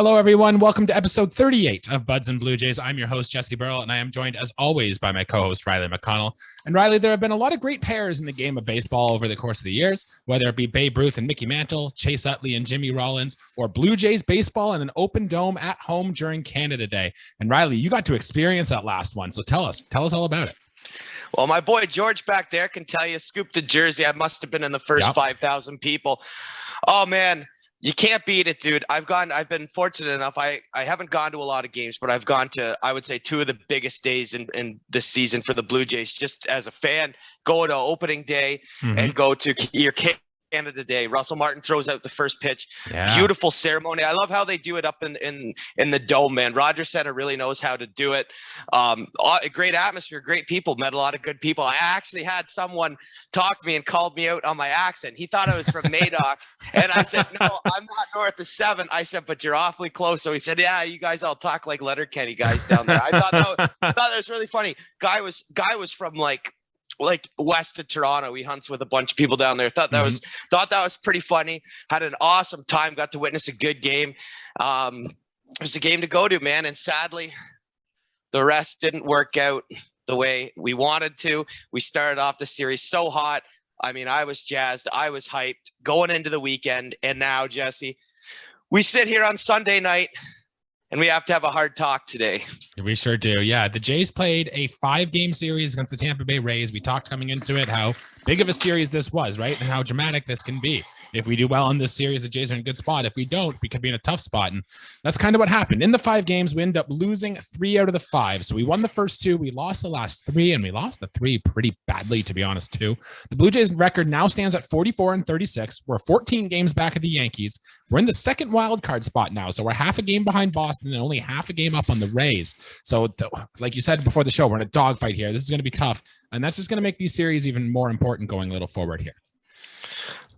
Hello, everyone. Welcome to episode 38 of Buds and Blue Jays. I'm your host, Jesse Burrell, and I am joined, as always, by my co-host, Riley McConnell. And Riley, there have been a lot of great pairs in the game of baseball over the course of the years, whether it be Babe Ruth and Mickey Mantle, Chase Utley and Jimmy Rollins, or Blue Jays baseball in an open dome at home during Canada Day. And Riley, you got to experience that last one, so tell us all about it. Well, my boy George back there can tell you, scooped the jersey. I must have been in the first 5,000 people. Oh, man. You can't beat it, dude. I've been fortunate enough. I haven't gone to a lot of games, but I've gone to, I would say, two of the biggest days in this season for the Blue Jays. Just as a fan, go to opening day and go to your Canada Day. Russell Martin throws out the first pitch. Yeah. Beautiful ceremony. I love how they do it up in the dome, man. Rogers Center really knows how to do it. Great atmosphere, great people. Met a lot of good people. I actually had someone talk to me and called me out on my accent. He thought I was from Madoc, and I said, "No, I'm not north of 7." I said, "But you're awfully close." So he said, "Yeah, you guys all talk like Letterkenny guys down there." I thought that was really funny. Guy was from like west of Toronto. He hunts with a bunch of people down there. Thought that was pretty funny. Had an awesome time. Got to witness a good game. It was a game to go to, man. And sadly, the rest didn't work out the way we wanted to. We started off the series so hot. I mean, I was jazzed. I was hyped going into the weekend. And now, Jesse, we sit here on Sunday night and we have to have a hard talk today. We sure do. Yeah, the Jays played a 5-game series against the Tampa Bay Rays. We talked coming into it how big of a series this was, right? And how dramatic this can be. If we do well in this series, the Jays are in a good spot. If we don't, we could be in a tough spot. And that's kind of what happened. In the 5 games, we ended up losing 3 out of the 5. So we won the first 2, we lost the last 3, and we lost the 3 pretty badly, to be honest, too. The Blue Jays record now stands at 44-36. We're 14 games back of the Yankees. We're in the second wild card spot now. So we're half a game behind Boston and only half a game up on the Rays. So like you said before the show, we're in a dogfight here. This is going to be tough. And that's just going to make these series even more important going a little forward here.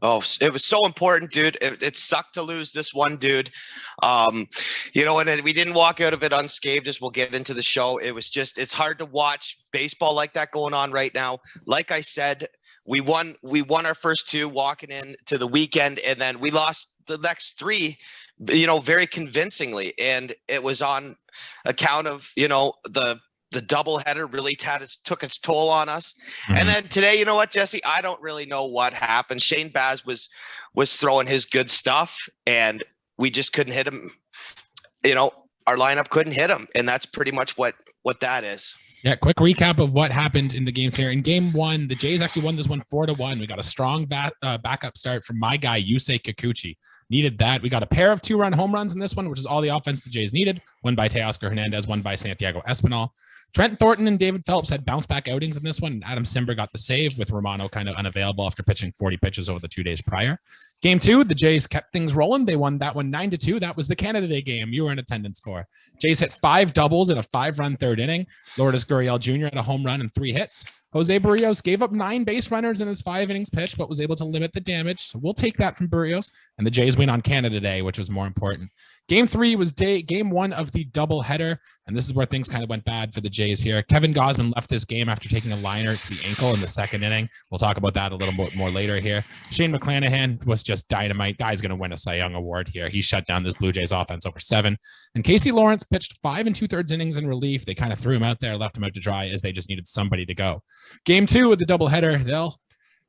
Oh, it was so important, dude. It sucked to lose this one, dude. And we didn't walk out of it unscathed, as we'll get into the show. It was just, it's hard to watch baseball like that going on right now. Like I said, we won our first 2 walking into the weekend, and then we lost the next 3, very convincingly. And it was on account of, the doubleheader really took its toll on us. And then today, you know what, Jesse? I don't really know what happened. Shane Baz was throwing his good stuff, and we just couldn't hit him. Our lineup couldn't hit him, and that's pretty much what that is. Yeah, quick recap of what happened in the games here. In game 1, the Jays actually won this one 4-1. We got a strong backup start from my guy, Yusei Kikuchi. Needed that. We got a pair of 2-run home runs in this one, which is all the offense the Jays needed. One by Teoscar Hernandez, one by Santiago Espinal. Trent Thornton and David Phelps had bounce-back outings in this one, and Adam Simber got the save with Romano kind of unavailable after pitching 40 pitches over the 2 days prior. Game 2, the Jays kept things rolling. They won that one 9-2. That was the Canada Day game you were in attendance for. Jays hit 5 doubles in a 5-run third inning. Lourdes Gurriel Jr. had a home run and 3 hits. Jose Berrios gave up 9 base runners in his 5 innings pitch, but was able to limit the damage. So we'll take that from Berrios. And the Jays win on Canada Day, which was more important. Game 3 was game 1 of the doubleheader, and this is where things kind of went bad for the Jays here. Kevin Gausman left this game after taking a liner to the ankle in the 2nd inning. We'll talk about that a little bit more later here. Shane McClanahan was just dynamite. Guy's going to win a Cy Young Award here. He shut down this Blue Jays offense over 7. And Casey Lawrence pitched 5 2/3 innings in relief. They kind of threw him out there, left him out to dry as they just needed somebody to go. Game 2 of the doubleheader,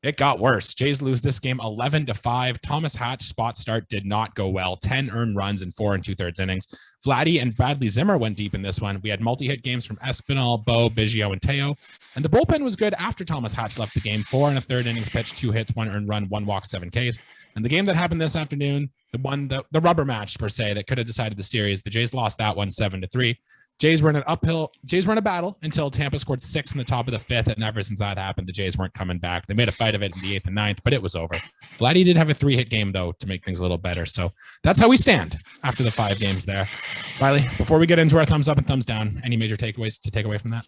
it got worse. Jays lose this game 11-5. Thomas Hatch's spot start did not go well. 10 earned runs in 4 2/3 innings. Vladdy and Bradley Zimmer went deep in this one. We had multi-hit games from Espinal, Bo, Biggio, and Teo. And the bullpen was good after Thomas Hatch left the game. 4 1/3 innings pitched, 2 hits, 1 earned run, 1 walk, 7 Ks. And the game that happened this afternoon, the rubber match per se that could have decided the series, the Jays lost that one 7-3. Jays were in a battle until Tampa scored 6 in the top of the 5th, and ever since that happened, the Jays weren't coming back. They made a fight of it in the 8th and 9th, but it was over. Vladdy did have a 3-hit game, though, to make things a little better. So that's how we stand after the 5 games there. Riley, before we get into our thumbs up and thumbs down, any major takeaways to take away from that?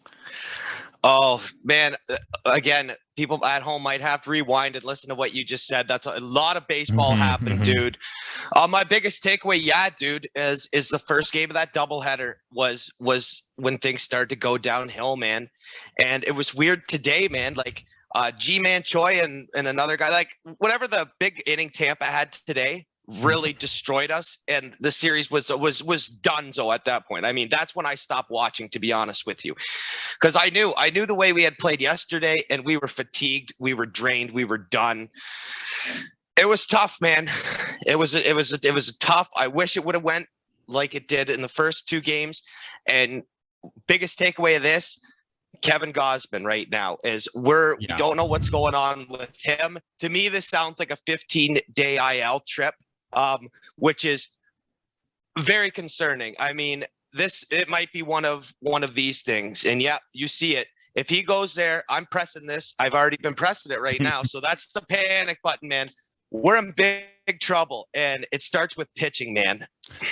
Oh, man. Again, people at home might have to rewind and listen to what you just said. That's a lot of baseball happened, dude. My biggest takeaway, dude, is the first game of that doubleheader was when things started to go downhill, man. And it was weird today, man. Like G-Man Choi and another guy, like whatever the big inning Tampa had today, really destroyed us, and the series was donezo at that point. I mean, that's when I stopped watching, to be honest with you, because I knew the way we had played yesterday, and we were fatigued, we were drained, we were done. It was tough, man. It was tough. I wish it would have went like it did in the first 2 games. And biggest takeaway of this, Kevin Gausman right now is we don't know what's going on with him. To me, this sounds like a 15-day IL trip, which is very concerning. I mean, it might be one of these things. And yeah, you see it. If he goes there, I'm pressing this. I've already been pressing it right now. So that's the panic button, man. We're in big trouble, and it starts with pitching, man.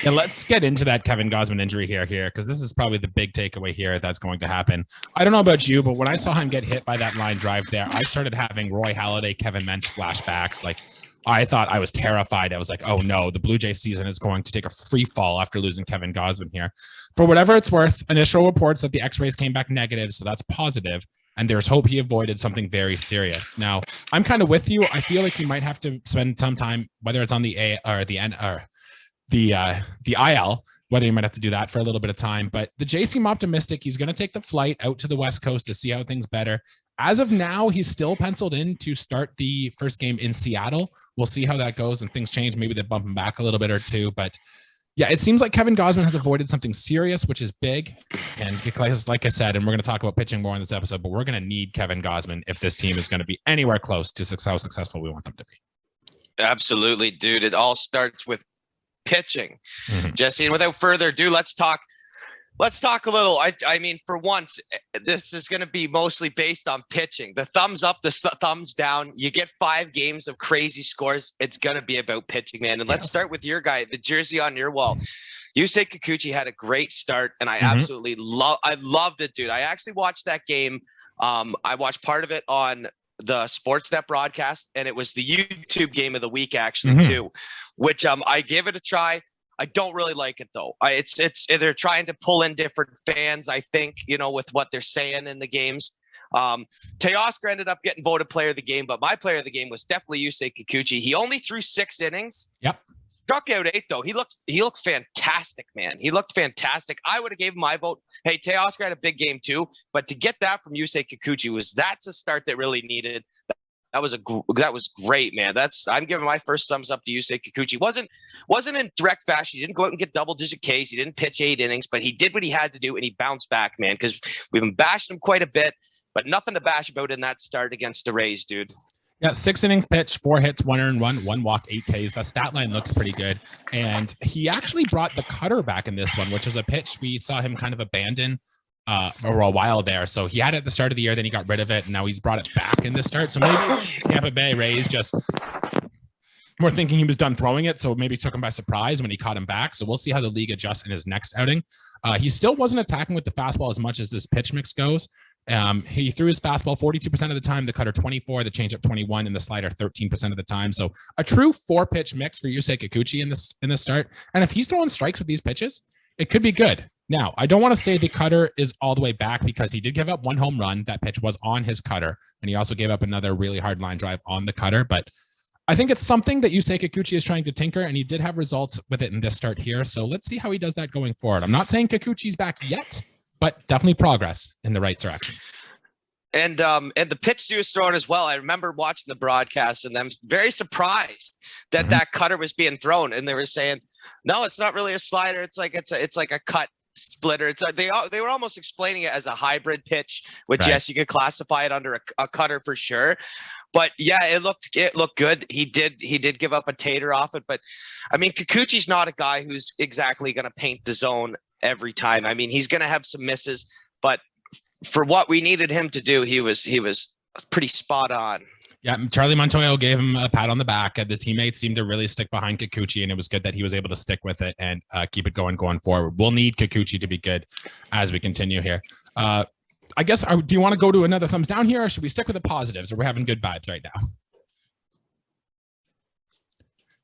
Yeah, let's get into that Kevin Gausman injury here, because this is probably the big takeaway here that's going to happen. I don't know about you, but when I saw him get hit by that line drive there, I started having Roy Halladay, Kevin Mensch flashbacks. Like, I thought, I was terrified. I was like, oh no, the Blue Jay season is going to take a free fall after losing Kevin Gausman here. For whatever it's worth, initial reports that the x-rays came back negative, so that's positive. And there's hope he avoided something very serious. Now, I'm kind of with you. I feel like he might have to spend some time, whether it's on the A or the N or the IL, whether he might have to do that for a little bit of time. But the Jays seem optimistic. He's going to take the flight out to the West Coast to see how things better. As of now, he's still penciled in to start the first game in Seattle. We'll see how that goes, and things change. Maybe they bump him back a little bit or two, but yeah, it seems like Kevin Gausman has avoided something serious, which is big. And like I said, and we're going to talk about pitching more in this episode, but we're going to need Kevin Gausman if this team is going to be anywhere close to how successful we want them to be. Absolutely, dude. It all starts with pitching. Jesse, and without further ado, let's talk a little. I mean, for once, this is going to be mostly based on pitching. The thumbs up, the thumbs down. You get 5 games of crazy scores. It's going to be about pitching, man. And let's start with your guy, the jersey on your wall. Yusei Kikuchi had a great start, and I absolutely loved it, dude. I actually watched that game. I watched part of it on the Sportsnet broadcast, and it was the YouTube game of the week, actually, too, which I gave it a try. I don't really like it though. They're trying to pull in different fans, I think, with what they're saying in the games. Teoscar ended up getting voted player of the game, but my player of the game was definitely Yusei Kikuchi. He only threw 6 innings. Yep. Struck out 8 though. He looked fantastic, man. He looked fantastic. I would have gave him my vote. Hey, Teoscar had a big game too, but to get that from Yusei Kikuchi that's a start that really needed. That was great, man. I'm giving my first thumbs up to Yusei Kikuchi. Wasn't in direct fashion. He didn't go out and get double-digit Ks. He didn't pitch 8 innings, but he did what he had to do, and he bounced back, man, because we've been bashing him quite a bit, but nothing to bash about in that start against the Rays, dude. Yeah, 6 innings pitched, 4 hits, 1 earned run, 1 walk, 8 Ks. That stat line looks pretty good. And he actually brought the cutter back in this one, which is a pitch we saw him kind of abandon for a while there. So he had it at the start of the year, then he got rid of it, and now he's brought it back in this start. So maybe Tampa Bay Rays just were thinking he was done throwing it, so maybe took him by surprise when he caught him back. So we'll see how the league adjusts in his next outing. He still wasn't attacking with the fastball as much as this pitch mix goes. He threw his fastball 42% of the time, the cutter 24, the changeup 21, and the slider 13% of the time. So a true 4-pitch mix for Yusei Kikuchi in this start. And if he's throwing strikes with these pitches, it could be good. Now, I don't want to say the cutter is all the way back because he did give up 1 home run. That pitch was on his cutter, and he also gave up another really hard line drive on the cutter. But I think it's something that Yusei Kikuchi is trying to tinker, and he did have results with it in this start here. So let's see how he does that going forward. I'm not saying Kikuchi's back yet, but definitely progress in the right direction. And the pitch he was throwing as well. I remember watching the broadcast, and I'm very surprised that that cutter was being thrown, and they were saying, "No, it's not really a slider. It's like a cut splitter." It's they were almost explaining it as a hybrid pitch, which yes, you could classify it under a cutter for sure. But yeah, it looked good. He did give up a tater off it, but I mean, Kikuchi's not a guy who's exactly going to paint the zone every time. I mean, he's going to have some misses, but for what we needed him to do, he was pretty spot on. Yeah, Charlie Montoyo gave him a pat on the back. The teammates seemed to really stick behind Kikuchi, and it was good that he was able to stick with it and keep it going forward. We'll need Kikuchi to be good as we continue here. I guess, do you want to go to another thumbs down here, or should we stick with the positives? Or we're having good vibes right now?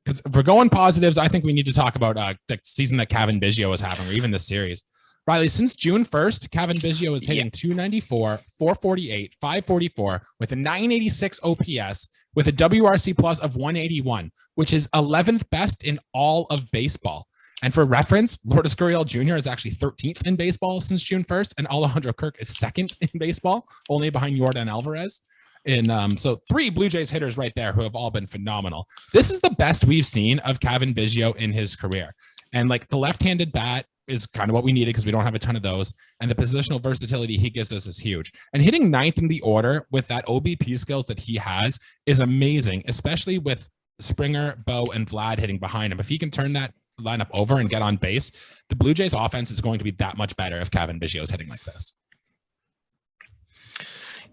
Because if we're going positives, I think we need to talk about the season that Kevin Biggio was having, or even this series. Riley, since June 1st, Cavan Biggio is hitting 294, 448, 544 with a 986 OPS with a WRC plus of 181, which is 11th best in all of baseball. And for reference, Lourdes Gurriel Jr. is actually 13th in baseball since June 1st, and Alejandro Kirk is 2nd in baseball, only behind Yordan Alvarez. So 3 Blue Jays hitters right there who have all been phenomenal. This is the best we've seen of Cavan Biggio in his career. And like the left-handed bat is kind of what we needed because we don't have a ton of those. And the positional versatility he gives us is huge. And hitting 9th in the order with that OBP skills that he has is amazing, especially with Springer, Bo, and Vlad hitting behind him. If he can turn that lineup over and get on base, the Blue Jays offense is going to be that much better if Cavan Biggio is hitting like this.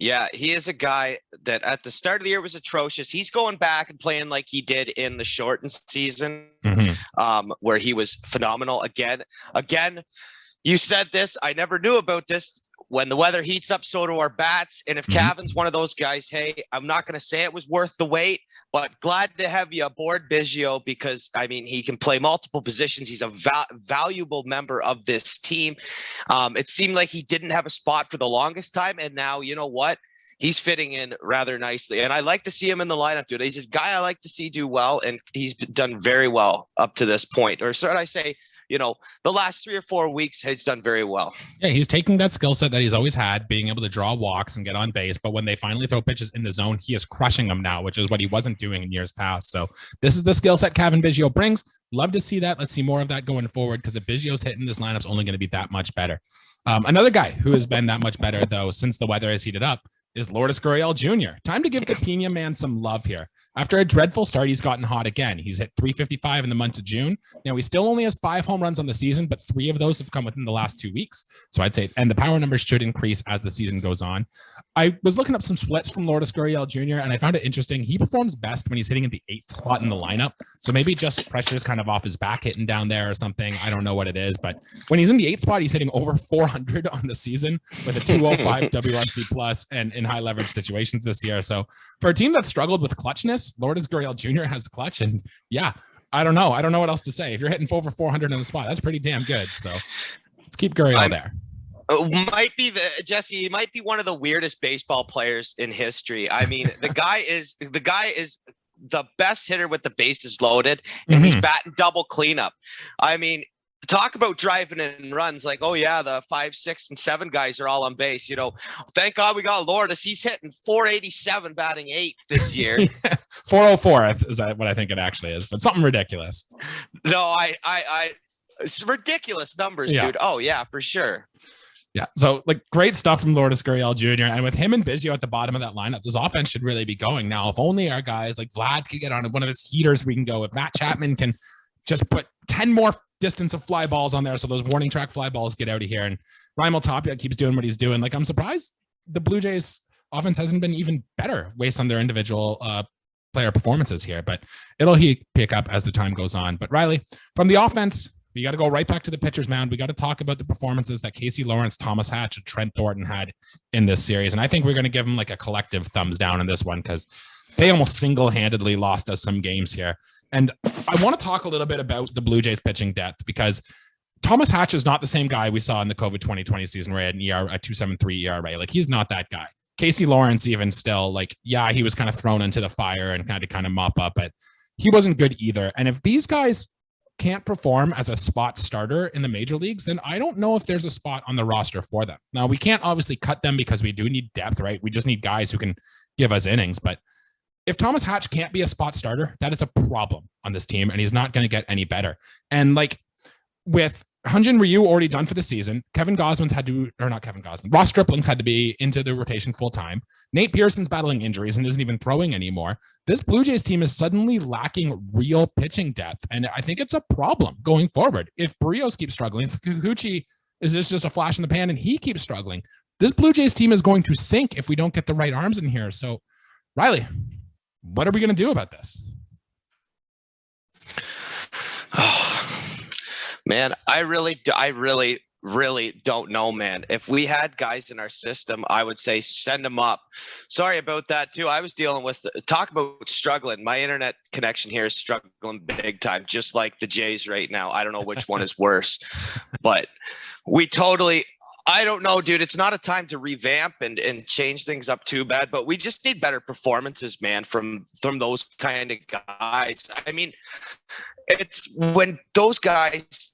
Yeah, he is a guy that at the start of the year was atrocious. He's going back and playing like he did in the shortened season, where he was phenomenal. Again, you said this. I never knew about this. When the weather heats up, so do our bats. And if Cavan's one of those guys, hey, I'm not going to say it was worth the wait, but glad to have you aboard, Biggio, because, I mean, he can play multiple positions. He's a valuable member of this team. It seemed like he didn't have a spot for the longest time, and now, you know what? He's fitting in rather nicely. And I like to see him in the lineup, dude. He's a guy I like to see do well, and he's done very well up to this point. Or should I say, you know, the last 3 or 4 weeks has done very well. Yeah, he's taking that skill set that he's always had, being able to draw walks and get on base. But when they finally throw pitches in the zone, he is crushing them now, which is what he wasn't doing in years past. So this is the skill set Cavan Biggio brings. Love to see that. Let's see more of that going forward, because if Biggio's hitting, this lineup's only going to be that much better. Another guy who has been that much better, though, since the weather has heated up is Lourdes Gurriel Jr. Time to give the Pena man some love here. After a dreadful start, he's gotten hot again. He's hit 355 in the month of June. Now, he still only has 5 home runs on the season, but 3 of those have come within the last 2 weeks. So I'd say, and the power numbers should increase as the season goes on. I was looking up some splits from Lourdes Gurriel Jr., and I found it interesting. He performs best when he's hitting at the 8th spot in the lineup. So maybe just pressure's kind of off his back hitting down there or something. I don't know what it is, but when he's in the 8th spot, he's hitting over 400 on the season with a 205 WRC plus and in high leverage situations this year. So for a team that struggled with clutchness, Lourdes Gurriel Jr. has clutch, and yeah, I don't know what else to say. If you're hitting over 400 in the spot, that's pretty damn good. So let's keep Gurriel there. Might be Jesse. He might be one of the weirdest baseball players in history. I mean, the guy is the best hitter with the bases loaded, and he's batting double cleanup. I mean, talk about driving in runs. Like, oh yeah, the 5, 6, and 7 guys are all on base. You know, thank God we got Lourdes. He's hitting 487, batting 8th this year. 404th is that what I think it actually is, but something ridiculous. No, it's ridiculous numbers, dude. Oh yeah, for sure. Yeah, so like great stuff from Lourdes Gurriel Jr. And with him and Biggio at the bottom of that lineup, this offense should really be going now. If only our guys like Vlad could get on one of his heaters, we can go. If Matt Chapman can just put 10 more distance of fly balls on there, so those warning track fly balls get out of here, and Raimel Tapia keeps doing what he's doing. Like, I'm surprised the Blue Jays offense hasn't been even better based on their individual player performances here, but it'll pick up as the time goes on. But Riley, from the offense, we got to go right back to the pitcher's mound. We got to talk about the performances that Casey Lawrence, Thomas Hatch, and Trent Thornton had in this series. And I think we're going to give them like a collective thumbs down in this one, because they almost single-handedly lost us some games here. And I want to talk a little bit about the Blue Jays pitching depth, because Thomas Hatch is not the same guy we saw in the COVID 2020 season where he had a 2.73 ERA. Like, he's not that guy. Casey Lawrence, even still, like, yeah, he was kind of thrown into the fire and kind of mop up, but he wasn't good either. And if these guys can't perform as a spot starter in the major leagues, then I don't know if there's a spot on the roster for them. Now, we can't obviously cut them because we do need depth, right? We just need guys who can give us innings. But if Thomas Hatch can't be a spot starter, that is a problem on this team, and he's not going to get any better. And like with Hyunjin Ryu already done for the season, Ross Stripling's had to be into the rotation full time. Nate Pearson's battling injuries and isn't even throwing anymore. This Blue Jays team is suddenly lacking real pitching depth, and I think it's a problem going forward. If Berrios keeps struggling, if Kikuchi is just a flash in the pan and he keeps struggling, this Blue Jays team is going to sink if we don't get the right arms in here. So, Riley, what are we going to do about this? Man, I really don't know, man. If we had guys in our system, I would say send them up. Sorry about that too. I was dealing with talk about struggling. My internet connection here is struggling big time, just like the Jays right now. I don't know which one is worse, but We totally. I don't know, dude. It's not a time to revamp and change things up too bad, but we just need better performances, man, from those kind of guys. I mean, it's when those guys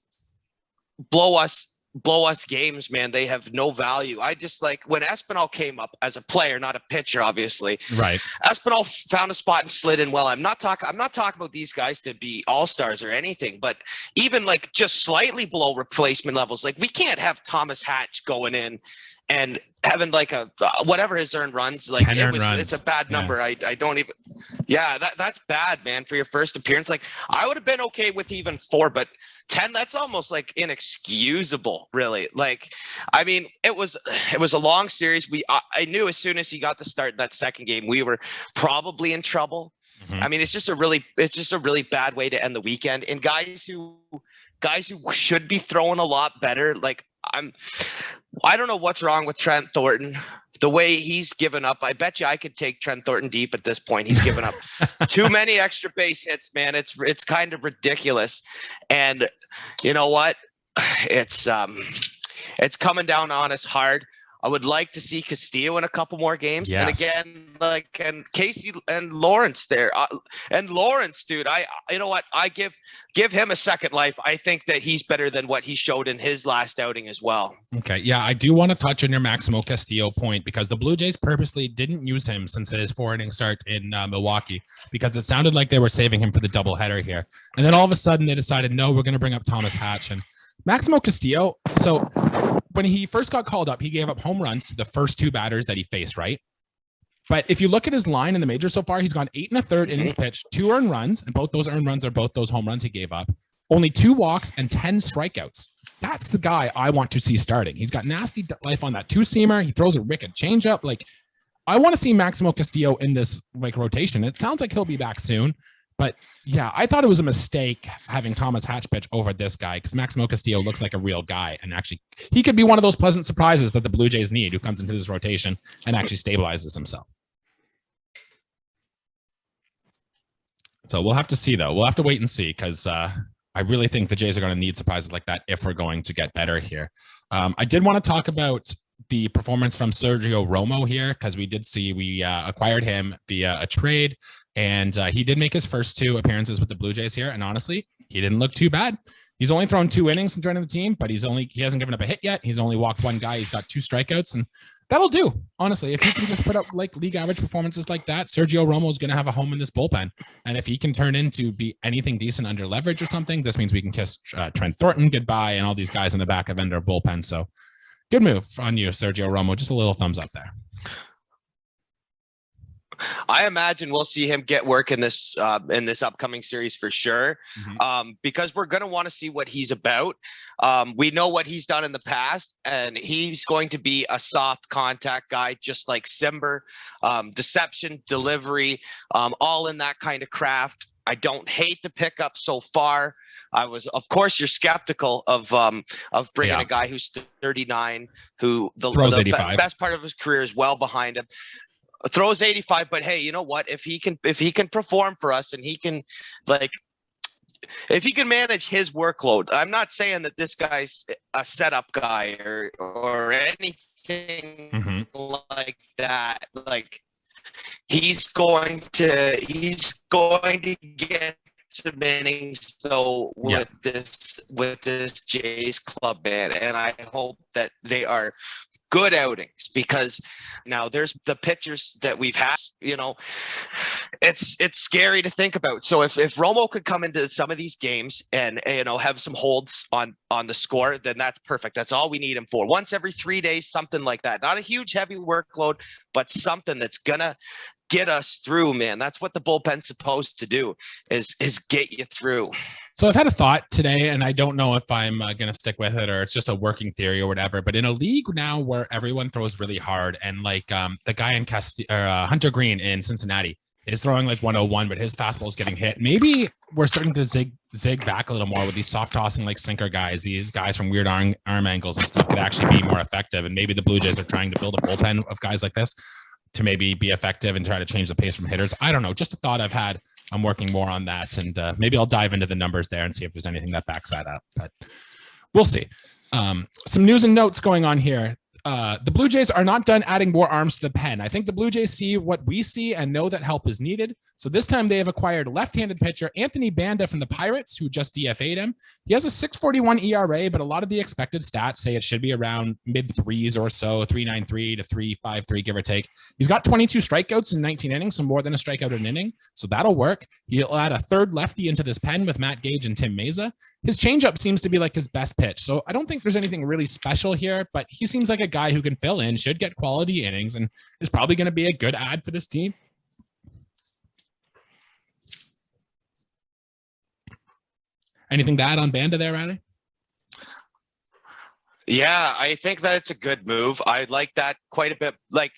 blow us games, man, they have no value. I just like when Espinal came up as a player, not a pitcher, obviously. Right. Espinal found a spot and slid in well. I'm not talking about these guys to be all-stars or anything, but even like just slightly below replacement levels. Like we can't have Thomas Hatch going in and having like a whatever his earned runs, like it's a bad number. I don't even. Yeah, that's bad, man, for your first appearance. Like I would have been okay with even 4, but 10, that's almost like inexcusable, really. Like, I mean, it was a long series. I knew as soon as he got to start that second game, we were probably in trouble. Mm-hmm. I mean, it's just a really bad way to end the weekend. And guys who should be throwing a lot better, like I don't know what's wrong with Trent Thornton. The way he's given up, I bet you I could take Trent Thornton deep at this point. He's given up too many extra base hits, man. It's kind of ridiculous. And you know what? It's coming down on us hard. I would like to see Castillo in a couple more games. Yes. And again, like, and Casey and Lawrence there. And Lawrence, dude, you know what? I give him a second life. I think that he's better than what he showed in his last outing as well. Okay. Yeah, I do want to touch on your Maximo Castillo point because the Blue Jays purposely didn't use him since his 4-inning start in Milwaukee because it sounded like they were saving him for the doubleheader here. And then all of a sudden they decided, no, we're going to bring up Thomas Hatch. And Maximo Castillo, so when he first got called up, he gave up home runs to the first 2 batters that he faced, right? But if you look at his line in the majors so far, he's gone 8 1/3 innings pitched, 2 earned runs, and both those earned runs are both those home runs he gave up. Only 2 walks and 10 strikeouts. That's the guy I want to see starting. He's got nasty life on that 2-seamer. He throws a wicked changeup. Like, I want to see Maximo Castillo in this like rotation. It sounds like he'll be back soon. But yeah, I thought it was a mistake having Thomas Hatch pitch over this guy because Maximo Castillo looks like a real guy. And actually, he could be one of those pleasant surprises that the Blue Jays need who comes into this rotation and actually stabilizes himself. So we'll have to see, though. We'll have to wait and see because I really think the Jays are going to need surprises like that if we're going to get better here. I did want to talk about the performance from Sergio Romo here because we did see we acquired him via a trade. And he did make his first 2 appearances with the Blue Jays here. And honestly, he didn't look too bad. He's only thrown 2 innings since joining the team, but he hasn't given up a hit yet. He's only walked 1 guy. He's got 2 strikeouts, and that'll do. Honestly, if he can just put up like league average performances like that, Sergio Romo is going to have a home in this bullpen. And if he can turn into be anything decent under leverage or something, this means we can kiss Trent Thornton goodbye and all these guys in the back of end our bullpen. So good move on you, Sergio Romo. Just a little thumbs up there. I imagine we'll see him get work in this upcoming series for sure, because we're going to want to see what he's about. We know what he's done in the past, and he's going to be a soft contact guy, just like Zimmer. Deception, delivery, all in that kind of craft. I don't hate the pickup so far. Of course, you're skeptical of bringing a guy who's 39, who the best part of his career is well behind him. Throws 85, but hey, you know what? If he can perform for us and he can if he can manage his workload, I'm not saying that this guy's a setup guy or anything like that. Like he's going to get some innings though with this Jays club, man, and I hope that they are good outings because now there's the pitchers that we've had, you know, it's scary to think about. So if Romo could come into some of these games and, you know, have some holds on the score, then that's perfect. That's all we need him for. Once every 3 days, something like that. Not a huge heavy workload, but something that's gonna get us through, man. That's what the bullpen's supposed to do is get you through. So I've had a thought today, and I don't know if I'm going to stick with it or it's just a working theory or whatever. But in a league now where everyone throws really hard, and like the guy in Hunter Green in Cincinnati is throwing like 101, but his fastball is getting hit. Maybe we're starting to zig back a little more with these soft tossing like sinker guys. These guys from weird arm angles and stuff could actually be more effective. And maybe the Blue Jays are trying to build a bullpen of guys like this to maybe be effective and try to change the pace from hitters. I don't know. Just a thought I've had. I'm working more on that, and maybe I'll dive into the numbers there and see if there's anything that backs that up. But we'll see. Some news and notes going on here. The Blue Jays are not done adding more arms to the pen. I think the Blue Jays see what we see and know that help is needed. So this time they have acquired left-handed pitcher Anthony Banda from the Pirates, who just DFA'd him. He has a 6.41 ERA, but a lot of the expected stats say it should be around mid threes or so, 3.93 to 3.53, give or take. He's got 22 strikeouts in 19 innings, so more than a strikeout an inning. So that'll work. He'll add a third lefty into this pen with Matt Gage and Tim Meza. His changeup seems to be like his best pitch. So I don't think there's anything really special here, but he seems like a guy who can fill in, should get quality innings, and is probably going to be a good add for this team. Anything to add on Banda there, Riley? Yeah, I think that it's a good move. I like that quite a bit. Like,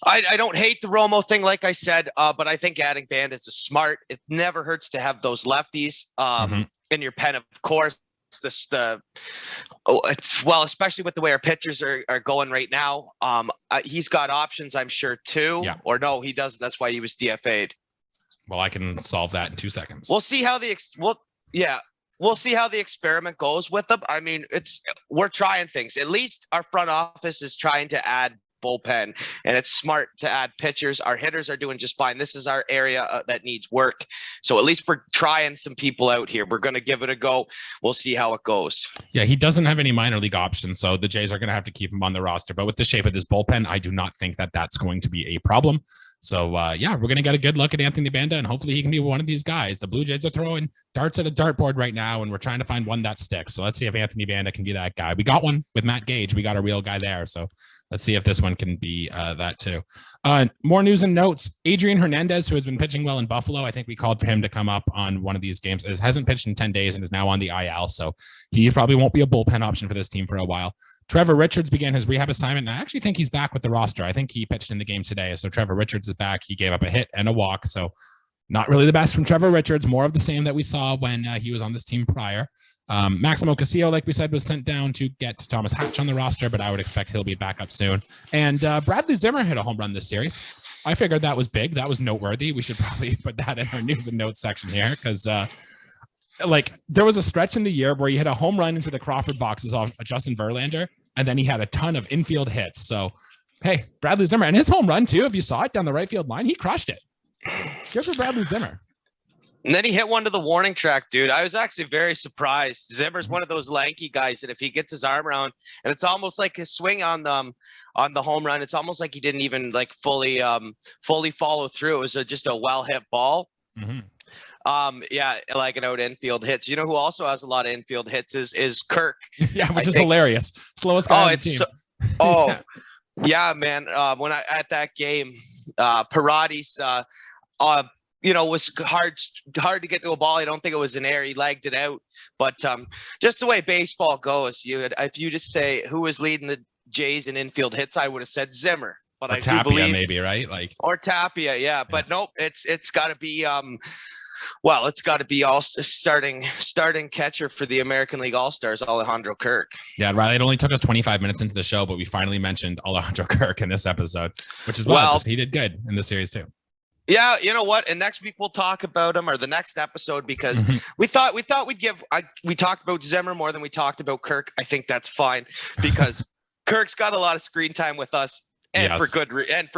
I don't hate the Romo thing, like I said, but I think adding Banda is a smart. It never hurts to have those lefties in your pen, of course. Especially with the way our pitchers are going right now. He's got options, I'm sure, too. Yeah. Or no, he doesn't. That's why he was DFA'd. Well, I can solve that in 2 seconds. We'll see how we'll see how the experiment goes with them. I mean, we're trying things. At least our front office is trying to add bullpen, and it's smart to add pitchers. Our hitters are doing just fine. This is our area that needs work. So at least we're trying some people out here. We're going to give it a go. We'll see how it goes. Yeah, he doesn't have any minor league options, so the Jays are going to have to keep him on the roster. But with the shape of this bullpen, I do not think that that's going to be a problem. So, we're going to get a good look at Anthony Banda, and hopefully he can be one of these guys. The Blue Jays are throwing darts at a dartboard right now, and we're trying to find one that sticks. So let's see if Anthony Banda can be that guy. We got one with Matt Gage. We got a real guy there. So let's see if this one can be that too. More news and notes. Adrian Hernandez, who has been pitching well in Buffalo, I think we called for him to come up on one of these games. It hasn't pitched in 10 days and is now on the IL. So he probably won't be a bullpen option for this team for a while. Trevor Richards began his rehab assignment, and I actually think he's back with the roster. I think he pitched in the game today. So Trevor Richards is back. He gave up a hit and a walk. So not really the best from Trevor Richards, more of the same that we saw when he was on this team prior. Maximo Castillo, like we said, was sent down to get Thomas Hatch on the roster, but I would expect he'll be back up soon. And Bradley Zimmer hit a home run this series. I figured that was big. That was noteworthy. We should probably put that in our news and notes section here because there was a stretch in the year where he hit a home run into the Crawford boxes off Justin Verlander, and then he had a ton of infield hits. So, hey, Bradley Zimmer, and his home run too, if you saw it down the right field line, he crushed it. So, good for Bradley Zimmer. And then he hit one to the warning track, dude. I was actually very surprised. Zimmer's one of those lanky guys that if he gets his arm around, and it's almost like his swing on the home run, it's almost like he didn't even like fully follow through. It was just a well hit ball. Mm-hmm. Like an out infield hits. You know who also has a lot of infield hits is Kirk. Yeah, which is hilarious. Slowest guy on the team. Yeah, man. When I at that game, Parati's was hard to get to a ball. I don't think it was an air. He lagged it out. But just the way baseball goes, if you just say who was leading the Jays in infield hits, I would have said Zimmer. But I Tapia, do believe maybe, right? Or Tapia, yeah. But nope, it's got to be it's got to be all starting catcher for the American League All-Stars, Alejandro Kirk. Yeah, Riley, it only took us 25 minutes into the show, but we finally mentioned Alejandro Kirk in this episode, which is well, he did good in the series too. Yeah, you know what? And next week we'll talk about him, or the next episode, because we thought we talked about Zimmer more than we talked about Kirk. I think that's fine because Kirk's got a lot of screen time with us, and for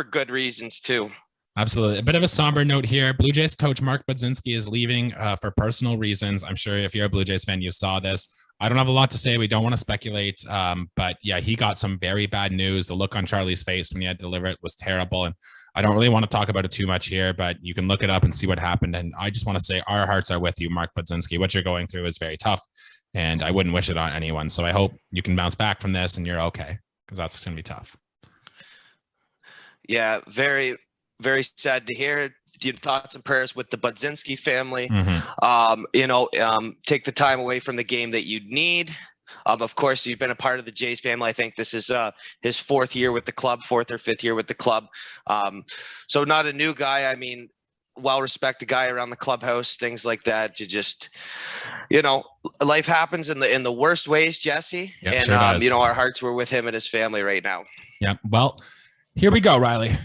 good reasons too. Absolutely. A bit of a somber note here. Blue Jays coach Mark Budzinski is leaving for personal reasons. I'm sure if you're a Blue Jays fan, you saw this. I don't have a lot to say. We don't want to speculate. But yeah, he got some very bad news. The look on Charlie's face when he had to deliver it was terrible. And I don't really want to talk about it too much here, but you can look it up and see what happened. And I just want to say our hearts are with you, Mark Budzinski. What you're going through is very tough, and I wouldn't wish it on anyone. So I hope you can bounce back from this and you're okay, because that's going to be tough. Yeah, very, very sad to hear. Thoughts and prayers with the Budzinski family. Take the time away from the game that you need. Of course, you've been a part of the Jays family. I think this is his fourth or fifth year with the club. So not a new guy. I mean, well-respected guy around the clubhouse, things like that. You just, life happens in the worst ways, Jesse. Yep, and, sure our hearts were with him and his family right now. Yeah. Well, here we go, Riley.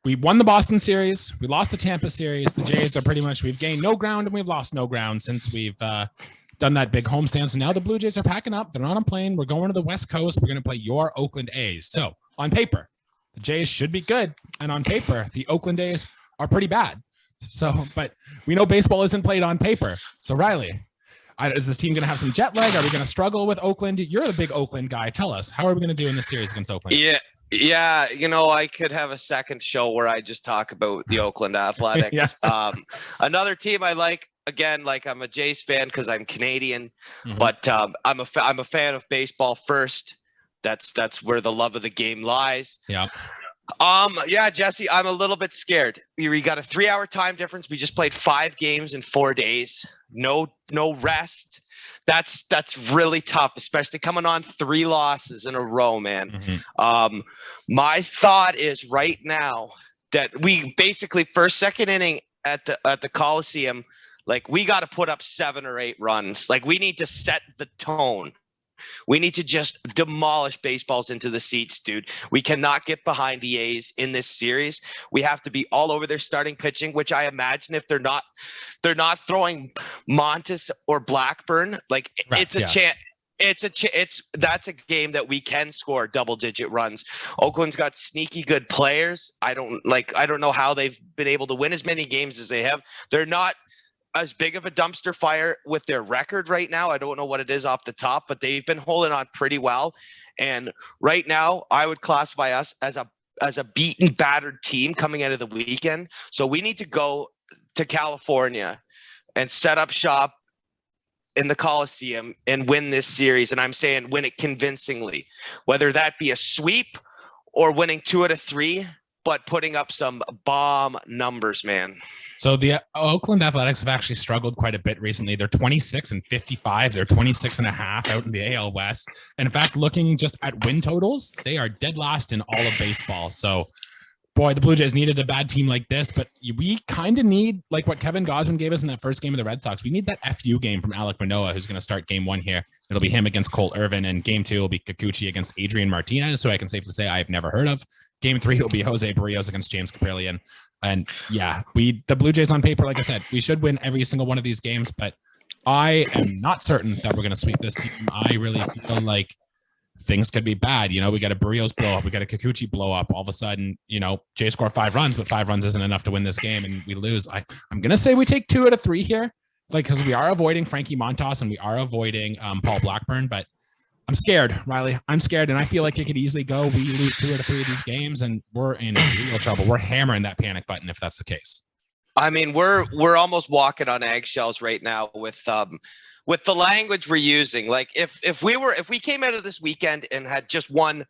We won the Boston series. We lost the Tampa series. The Jays are we've gained no ground and we've lost no ground since we've done that big homestand. So now the Blue Jays are packing up. They're not on a plane. We're going to the West Coast. We're going to play your Oakland A's. So on paper, the Jays should be good. And on paper, the Oakland A's are pretty bad. So, but we know baseball isn't played on paper. So Riley, is this team going to have some jet lag? Are we going to struggle with Oakland? You're the big Oakland guy. Tell us, how are we going to do in this series against Oakland? Yeah. I could have a second show where I just talk about the Oakland Athletics. Another team I like, again, like I'm a Jays fan because I'm Canadian, but I'm a fan of baseball first. That's where the love of the game lies. Yeah. Jesse, I'm a little bit scared. We got a 3-hour time difference. We just played 5 games in 4 days. No rest. That's really tough, especially coming on 3 losses in a row, man. My thought is right now that we basically second inning at the Coliseum, like we got to put up 7 or 8 runs. Like we need to set the tone. We need to just demolish baseballs into the seats, dude. We cannot get behind the A's in this series. We have to be all over their starting pitching, which I imagine if they're not throwing Montes or Blackburn, like it's a chance. That's a game that we can score double-digit runs. Oakland's got sneaky good players. I don't know how they've been able to win as many games as they have. They're not as big of a dumpster fire with their record right now. I don't know what it is off the top, but they've been holding on pretty well. And right now, I would classify us as a beaten, battered team coming out of the weekend. So we need to go to California and set up shop in the Coliseum and win this series. And I'm saying win it convincingly, whether that be a sweep or winning 2 out of 3, but putting up some bomb numbers, man. So the Oakland Athletics have actually struggled quite a bit recently. They're 26-55. They're 26.5 out in the AL West. And in fact, looking just at win totals, they are dead last in all of baseball. So, boy, the Blue Jays needed a bad team like this, but we kind of need, like what Kevin Gausman gave us in that first game of the Red Sox. We need that FU game from Alek Manoah, who's going to start game 1 here. It'll be him against Cole Irvin, and game 2 will be Kikuchi against Adrian Martinez, who I can safely say I've never heard of. Game 3 will be Jose Berrios against James Kaprielian. And yeah, the Blue Jays on paper, like I said, we should win every single one of these games, but I am not certain that we're going to sweep this team. I really feel like things could be bad. We got a Berrios blow up. We got a Kikuchi blow up. All of a sudden, Jays score 5 runs, but 5 runs isn't enough to win this game, and we lose. I'm going to say we take 2 out of 3 here, because we are avoiding Frankie Montas and we are avoiding Paul Blackburn, but I'm scared, Riley. I'm scared, and I feel like it could easily go. We lose 2 out of 3 of these games, and we're in real trouble. We're hammering that panic button if that's the case. I mean, we're almost walking on eggshells right now with the language we're using. Like if we came out of this weekend and had just won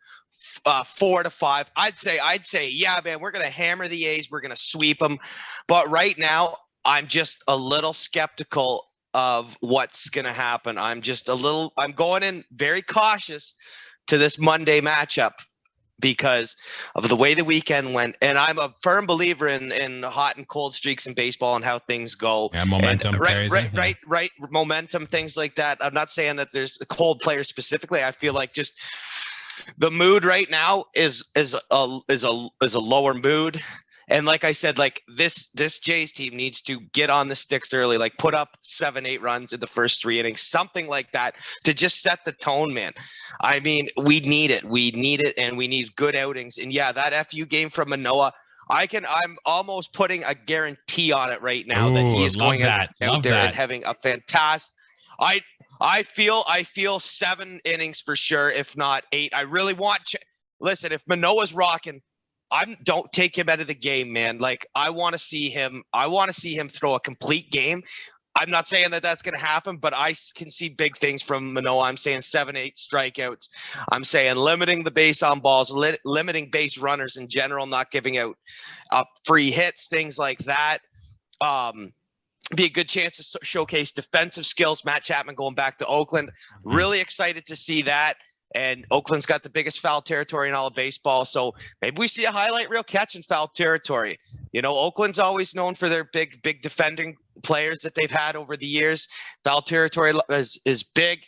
4-5, I'd say, yeah, man, we're gonna hammer the A's. We're gonna sweep them. But right now, I'm just a little skeptical of what's going to happen. I'm going in very cautious to this Monday matchup because of the way the weekend went. And I'm a firm believer in hot and cold streaks in baseball and how things go. Yeah, momentum. Right. Momentum, things like that. I'm not saying that there's cold players specifically. I feel like just the mood right now is a lower mood. And like I said, like this Jays team needs to get on the sticks early, like put up 7-8 runs in the first 3 innings, something like that, to just set the tone, man. I mean, we need it, and we need good outings. And yeah, that FU game from Manoah, I'm almost putting a guarantee on it right now that he is going out there and having a fantastic. I feel 7 innings for sure, if not 8. I really want. Listen, if Manoah's rocking, don't take him out of the game, man. Like I want to see him throw a complete game. I'm not saying that that's going to happen, but I can see big things from Manoah. I'm saying 7-8 strikeouts. I'm saying limiting the base on balls, limiting base runners in general, not giving out free hits, things like that. Be a good chance to showcase defensive skills. Matt Chapman going back to Oakland. Really excited to see that. And Oakland's got the biggest foul territory in all of baseball. So maybe we see a highlight reel catch in foul territory. Oakland's always known for their big defending players that they've had over the years. Foul territory is big.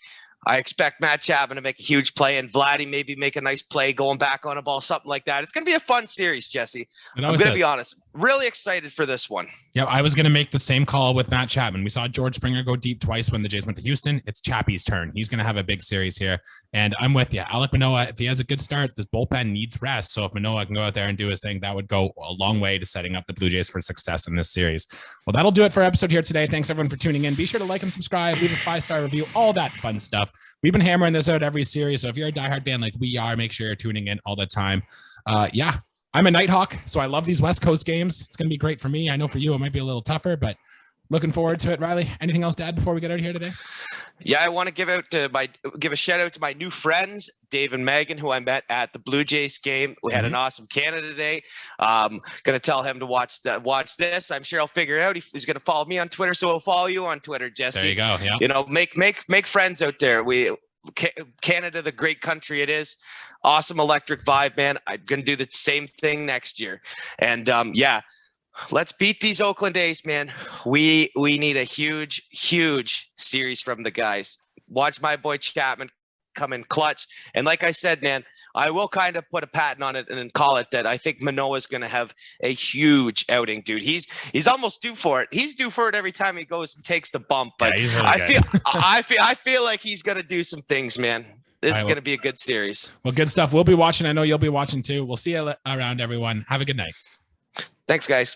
I expect Matt Chapman to make a huge play and Vladdy maybe make a nice play going back on a ball, something like that. It's going to be a fun series, Jesse. I'm going to be honest. Really excited for this one. Yeah, I was going to make the same call with Matt Chapman. We saw George Springer go deep twice when the Jays went to Houston. It's Chappie's turn. He's going to have a big series here. And I'm with you. Alek Manoah, if he has a good start, this bullpen needs rest. So if Manoah can go out there and do his thing, that would go a long way to setting up the Blue Jays for success in this series. Well, that'll do it for our episode here today. Thanks everyone for tuning in. Be sure to like and subscribe, leave a 5-star review, all that fun stuff. We've been hammering this out every series. So if you're a diehard fan like we are, make sure you're tuning in all the time. Yeah. I'm a Nighthawk, so I love these West Coast games. It's going to be great for me. I know for you, it might be a little tougher, but looking forward to it. Riley, anything else to add before we get out of here today? Yeah, I want to give a shout out to my new friends, Dave and Megan, who I met at the Blue Jays game. We had an awesome Canada Day. Going to tell him to watch this. I'm sure he'll figure it out. He's going to follow me on Twitter, so he'll follow you on Twitter, Jesse. There you go. Yeah. You know, make friends out there. Canada, the great country it is. Awesome electric vibe, man. I'm going to do the same thing next year. And yeah, let's beat these Oakland A's, man. We need a huge series from the guys. Watch my boy Chapman come in clutch. And like I said, man, I will kind of put a patent on it and call it that I think Manoah's going to have a huge outing, dude. He's almost due for it. He's due for it every time he goes and takes the bump. But yeah, really I feel like he's going to do some things, man. This is going to be a good series. Well, good stuff. We'll be watching. I know you'll be watching too. We'll see you around, everyone. Have a good night. Thanks, guys.